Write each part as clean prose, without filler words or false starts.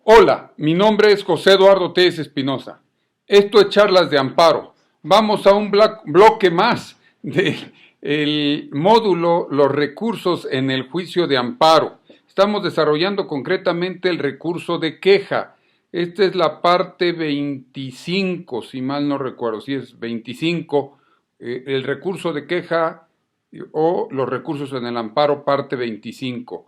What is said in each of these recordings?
Hola, mi nombre es José Eduardo Telles Espinosa. Esto es Charlas de Amparo. Vamos a un bloque más del módulo Los recursos en el juicio de amparo. Estamos desarrollando concretamente el recurso de queja. Esta es la parte 25, si mal no recuerdo, si es 25, el recurso de queja o los recursos en el amparo, parte 25.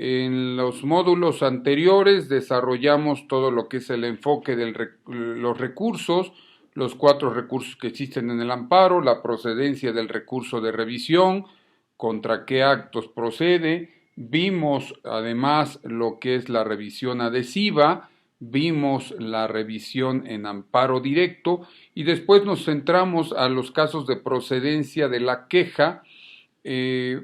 En los módulos anteriores desarrollamos todo lo que es el enfoque de los recursos, los 4 recursos que existen en el amparo, la procedencia del recurso de revisión, contra qué actos procede, vimos además lo que es la revisión adhesiva, vimos la revisión en amparo directo y después nos centramos a los casos de procedencia de la queja,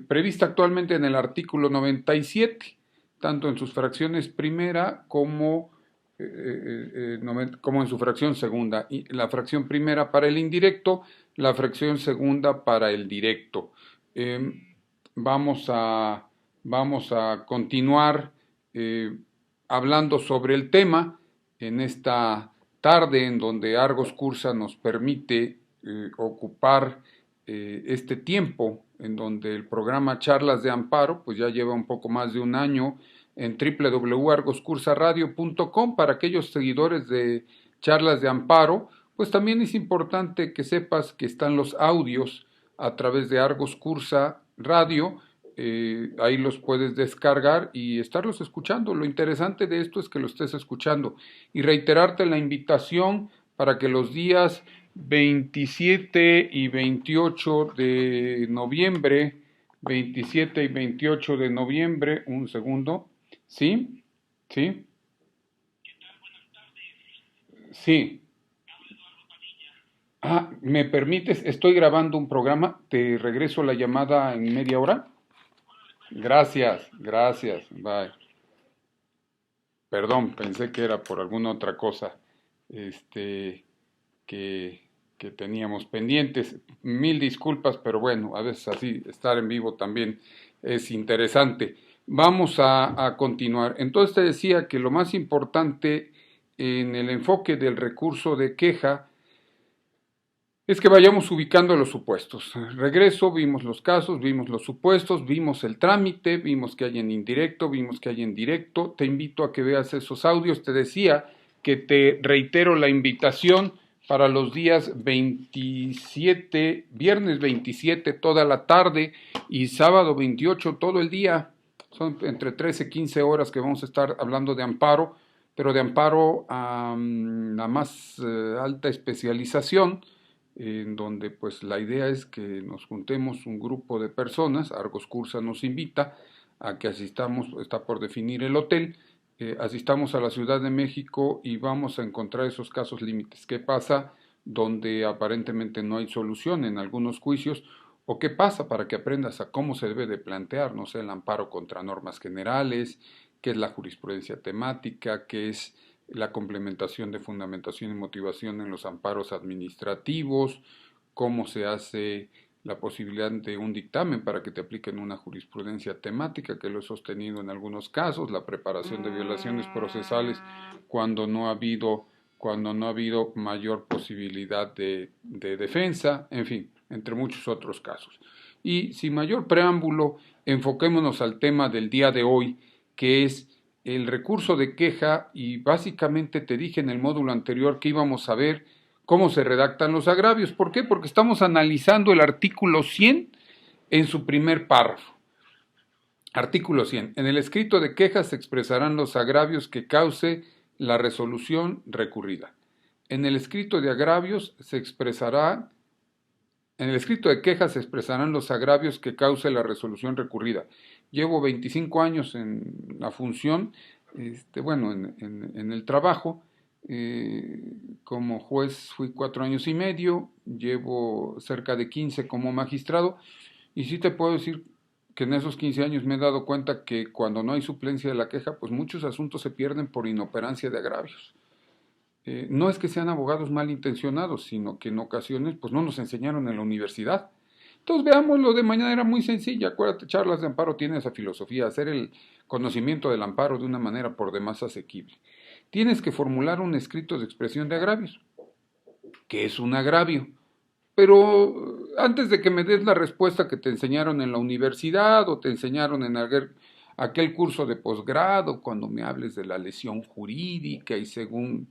prevista actualmente en el artículo 97, tanto en sus fracciones primera como en su fracción segunda. Y la fracción primera para el indirecto, la fracción segunda para el directo. Vamos a continuar hablando sobre el tema en esta tarde en donde Argos Cursa nos permite ocupar este tiempo en donde el programa Charlas de Amparo pues ya lleva un poco más de un año en www.argoscursaradio.com. Para aquellos seguidores de Charlas de Amparo, pues también es importante que sepas que están los audios a través de Argos Cursa Radio. Ahí los puedes descargar y estarlos escuchando. Lo interesante de esto es que lo estés escuchando y reiterarte la invitación para que los días 27 y 28 de noviembre, 27 y 28 de noviembre, un segundo, ¿sí? ¿Sí? Sí. ¿Me permites? Estoy grabando un programa, te regreso la llamada en media hora. Gracias, gracias, bye. Perdón, pensé que era por alguna otra cosa este, que, que teníamos pendientes. Mil disculpas, pero bueno, a veces así estar en vivo también es interesante. Vamos a continuar. Entonces te decía que lo más importante en el enfoque del recurso de queja es que vayamos ubicando los supuestos. Regreso, vimos los casos, vimos los supuestos, vimos el trámite, vimos que hay en indirecto, vimos que hay en directo. Te invito a que veas esos audios. Te decía que te reitero la invitación para los días 27, viernes 27 toda la tarde y sábado 28 todo el día. Son entre 13 y 15 horas que vamos a estar hablando de amparo, pero de amparo a la más alta especialización, en donde pues la idea es que nos juntemos un grupo de personas. Argos Cursa nos invita a que asistamos, está por definir el hotel, asistamos a la Ciudad de México y vamos a encontrar esos casos límites. ¿Qué pasa donde aparentemente no hay solución en algunos juicios? ¿O qué pasa para que aprendas a cómo se debe de plantear, no sé, el amparo contra normas generales, qué es la jurisprudencia temática, qué es la complementación de fundamentación y motivación en los amparos administrativos, cómo se hace la posibilidad de un dictamen para que te apliquen una jurisprudencia temática, que lo he sostenido en algunos casos, la preparación de violaciones procesales cuando no ha habido, mayor posibilidad de defensa, en fin, entre muchos otros casos. Y sin mayor preámbulo, enfoquémonos al tema del día de hoy, que es el recurso de queja, y básicamente te dije en el módulo anterior que íbamos a ver cómo se redactan los agravios. ¿Por qué? Porque estamos analizando el artículo 100 en su primer párrafo. Artículo 100. En el escrito de queja se expresarán los agravios que cause la resolución recurrida. En el escrito de agravios se expresará En el escrito de quejas se expresarán los agravios que cause la resolución recurrida. Llevo 25 años en la función, en el trabajo. Como juez fui 4 años y medio, llevo cerca de 15 como magistrado, y sí te puedo decir que en esos 15 años me he dado cuenta que cuando no hay suplencia de la queja, pues muchos asuntos se pierden por inoperancia de agravios. No es que sean abogados malintencionados, sino que en ocasiones pues no nos enseñaron en la universidad. Entonces veámoslo de manera muy sencilla. Acuérdate, Charlas de Amparo tiene esa filosofía, hacer el conocimiento del amparo de una manera por demás asequible. tienes que formular un escrito de expresión de agravios. ¿Qué es un agravio? Pero antes de que me des la respuesta que te enseñaron en la universidad o te enseñaron en aquel curso de posgrado, cuando me hables de la lesión jurídica y según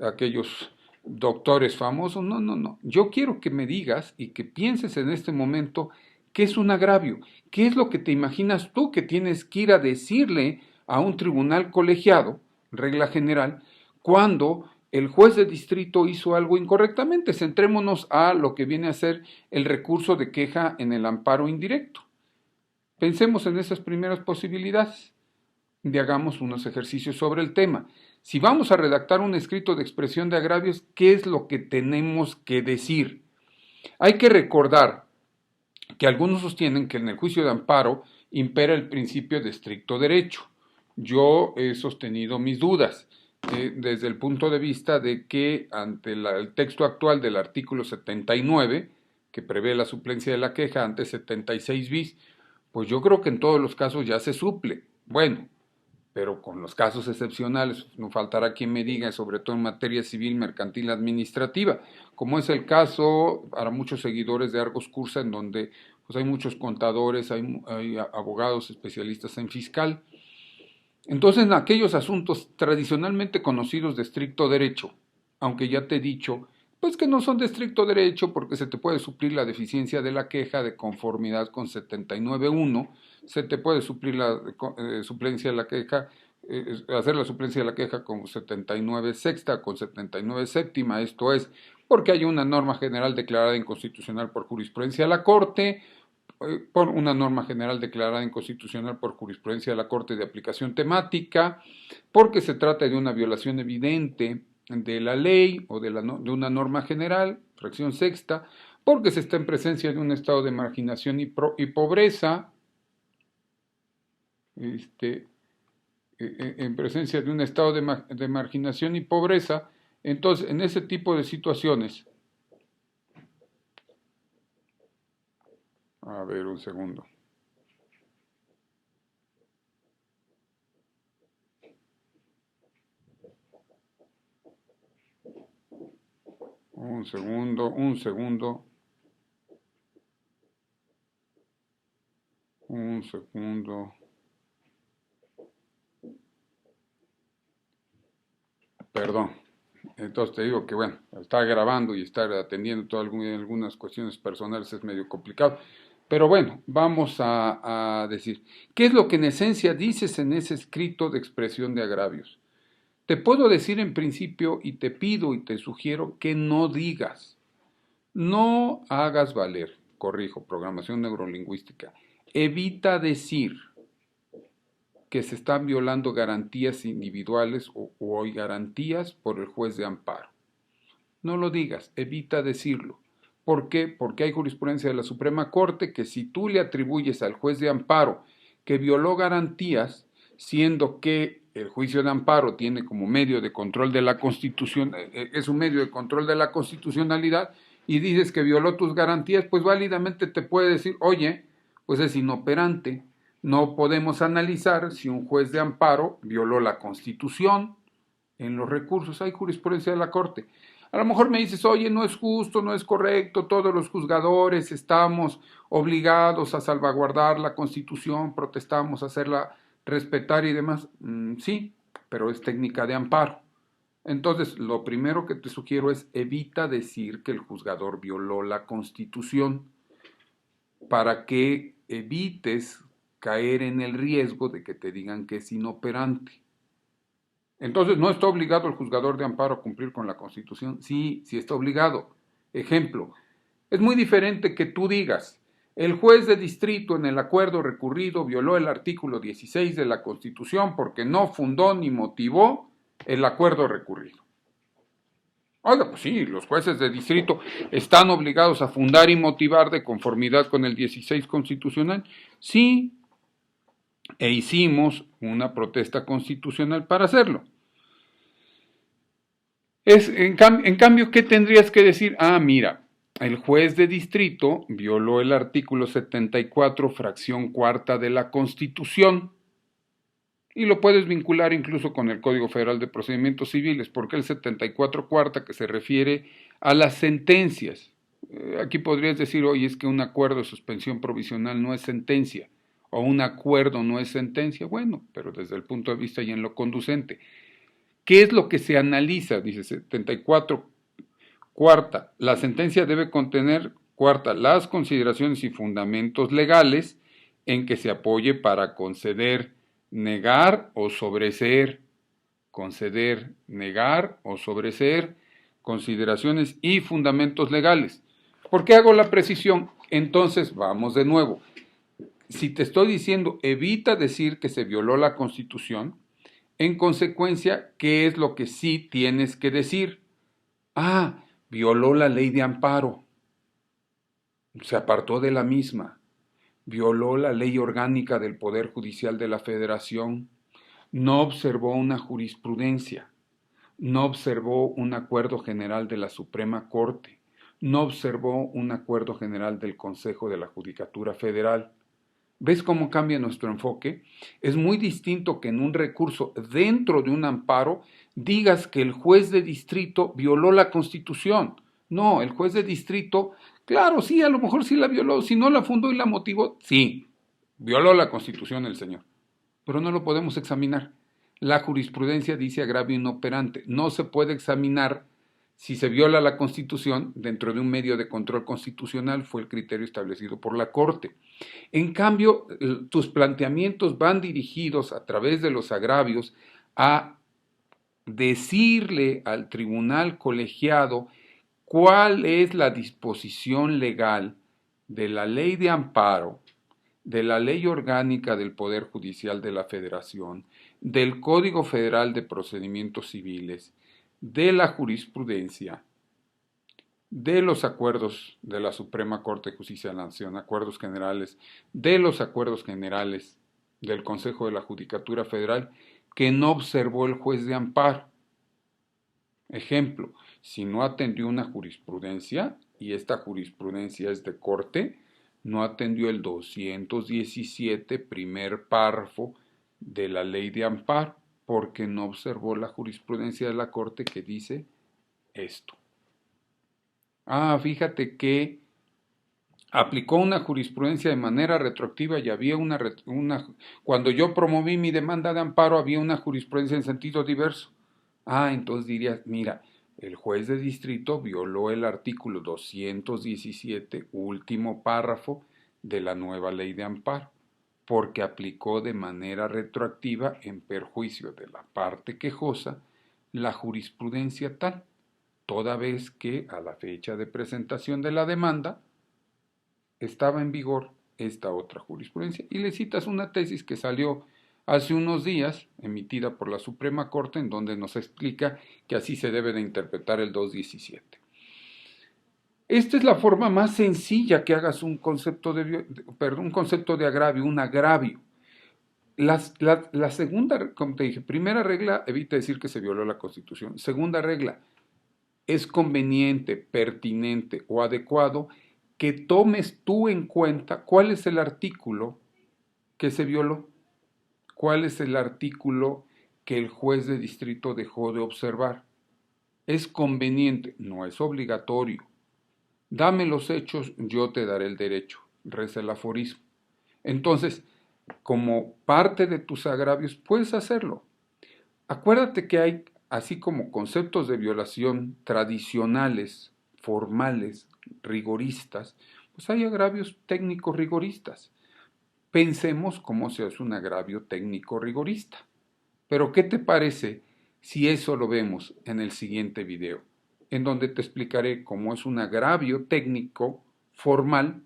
aquellos doctores famosos, no, no, no. Yo quiero que me digas y que pienses en este momento qué es un agravio, qué es lo que te imaginas tú que tienes que ir a decirle a un tribunal colegiado, regla general, cuando el juez de distrito hizo algo incorrectamente. Centrémonos a lo que viene a ser el recurso de queja en el amparo indirecto. Pensemos en esas primeras posibilidades y hagamos unos ejercicios sobre el tema. Si vamos a redactar un escrito de expresión de agravios, ¿qué es lo que tenemos que decir? Hay que recordar que algunos sostienen que en el juicio de amparo impera el principio de estricto derecho. Yo he sostenido mis dudas desde el punto de vista de que ante el texto actual del artículo 79, que prevé la suplencia de la queja ante 76 bis, pues yo creo que en todos los casos ya se suple. Bueno, pero con los casos excepcionales, no faltará quien me diga, sobre todo en materia civil, mercantil, administrativa, como es el caso para muchos seguidores de Argos Cursa, en donde pues hay muchos contadores, hay abogados especialistas en fiscal. Entonces, en aquellos asuntos tradicionalmente conocidos de estricto derecho, aunque ya te he dicho, pues que no son de estricto derecho porque se te puede suplir la deficiencia de la queja de conformidad con 79.1, se te puede suplir la suplencia de la queja, hacer la suplencia de la queja con 79 sexta, con 79 séptima, esto es, porque hay una norma general declarada inconstitucional por jurisprudencia de la Corte, por una norma general declarada inconstitucional por jurisprudencia de la Corte de aplicación temática, porque se trata de una violación evidente de la ley o de una norma general, fracción sexta, porque se está en presencia de un estado de marginación y pobreza, en presencia de un estado de marginación y pobreza. Entonces, en ese tipo de situaciones, a ver un segundo. Un segundo. Perdón. Entonces te digo que bueno, estar grabando y estar atendiendo algunas cuestiones personales es medio complicado. Pero bueno, vamos a decir, ¿qué es lo que en esencia dices en ese escrito de expresión de agravios? Te puedo decir en principio y te pido y te sugiero que no digas, no hagas valer, corrijo, programación neurolingüística, evita decir que se están violando garantías individuales o hay garantías por el juez de amparo. No lo digas, evita decirlo. ¿Por qué? Porque hay jurisprudencia de la Suprema Corte que si tú le atribuyes al juez de amparo que violó garantías, siendo que el juicio de amparo tiene como medio de control de la Constitución, es un medio de control de la constitucionalidad, y dices que violó tus garantías, pues válidamente te puede decir, oye, pues es inoperante, no podemos analizar si un juez de amparo violó la Constitución en los recursos, hay jurisprudencia de la Corte. A lo mejor me dices, oye, no es justo, no es correcto, todos los juzgadores estamos obligados a salvaguardar la Constitución, protestamos a hacerla respetar y demás. Sí, pero es técnica de amparo. Entonces, lo primero que te sugiero es evita decir que el juzgador violó la Constitución para que evites caer en el riesgo de que te digan que es inoperante. Entonces, ¿no está obligado el juzgador de amparo a cumplir con la Constitución? Sí, sí está obligado. Ejemplo, es muy diferente que tú digas, el juez de distrito en el acuerdo recurrido violó el artículo 16 de la Constitución porque no fundó ni motivó el acuerdo recurrido. Oiga, pues sí, los jueces de distrito están obligados a fundar y motivar de conformidad con el 16 constitucional. Sí, e hicimos una protesta constitucional para hacerlo. En cambio, ¿qué tendrías que decir? Ah, mira, el juez de distrito violó el artículo 74, fracción cuarta de la Constitución. Y lo puedes vincular incluso con el Código Federal de Procedimientos Civiles, porque el 74 cuarta que se refiere a las sentencias. Aquí podrías decir, oye, es que un acuerdo de suspensión provisional no es sentencia, o un acuerdo no es sentencia. Bueno, pero desde el punto de vista y en lo conducente. ¿Qué es lo que se analiza? Dice 74 cuarta, la sentencia debe contener, cuarta, las consideraciones y fundamentos legales en que se apoye para conceder, negar o sobreseer, conceder, negar o sobreseer, consideraciones y fundamentos legales. ¿Por qué hago la precisión? Entonces, vamos de nuevo. Si te estoy diciendo, evita decir que se violó la Constitución, en consecuencia, ¿qué es lo que sí tienes que decir? Ah, violó la ley de amparo, se apartó de la misma, violó la ley orgánica del Poder Judicial de la Federación, no observó una jurisprudencia, no observó un acuerdo general de la Suprema Corte, no observó un acuerdo general del Consejo de la Judicatura Federal. ¿Ves cómo cambia nuestro enfoque? Es muy distinto que en un recurso dentro de un amparo digas que el juez de distrito violó la Constitución. No, el juez de distrito, claro, sí, a lo mejor sí la violó, si no la fundó y la motivó, sí, violó la Constitución el señor, pero no lo podemos examinar. La jurisprudencia dice agravio inoperante, no se puede examinar si se viola la Constitución dentro de un medio de control constitucional, fue el criterio establecido por la Corte. En cambio, tus planteamientos van dirigidos a través de los agravios a decirle al tribunal colegiado cuál es la disposición legal de la ley de amparo, de la ley orgánica del Poder Judicial de la Federación, del Código Federal de Procedimientos Civiles, de la jurisprudencia, de los acuerdos de la Suprema Corte de Justicia de la Nación, acuerdos generales, de los acuerdos generales del Consejo de la Judicatura Federal, que no observó el juez de amparo. Ejemplo, si no atendió una jurisprudencia, y esta jurisprudencia es de corte, no atendió el 217 primer párrafo de la ley de amparo, porque no observó la jurisprudencia de la Corte que dice esto. Ah, fíjate que aplicó una jurisprudencia de manera retroactiva y había cuando yo promoví mi demanda de amparo había una jurisprudencia en sentido diverso. Ah, entonces dirías, mira, el juez de distrito violó el artículo 217, último párrafo de la nueva ley de amparo, porque aplicó de manera retroactiva en perjuicio de la parte quejosa la jurisprudencia tal, toda vez que a la fecha de presentación de la demanda estaba en vigor esta otra jurisprudencia. Y le citas una tesis que salió hace unos días, emitida por la Suprema Corte, en donde nos explica que así se debe de interpretar el 217. Esta es la forma más sencilla que hagas un concepto de agravio, un agravio. La segunda, como te dije, primera regla, evita decir que se violó la Constitución. Segunda regla, es conveniente, pertinente o adecuado que tomes tú en cuenta cuál es el artículo que se violó, cuál es el artículo que el juez de distrito dejó de observar. Es conveniente, no es obligatorio. Dame los hechos, yo te daré el derecho, reza el aforismo. Entonces, como parte de tus agravios, puedes hacerlo. Acuérdate que hay, así como conceptos de violación tradicionales, formales, rigoristas, pues hay agravios técnicos rigoristas. Pensemos cómo se hace un agravio técnico rigorista. Pero ¿qué te parece si eso lo vemos en el siguiente video, en donde te explicaré cómo es un agravio técnico formal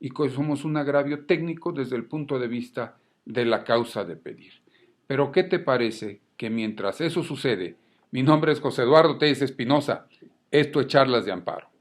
y cómo es un agravio técnico desde el punto de vista de la causa de pedir? Pero ¿qué te parece que mientras eso sucede, mi nombre es José Eduardo Telles Espinosa, esto es Charlas de Amparo?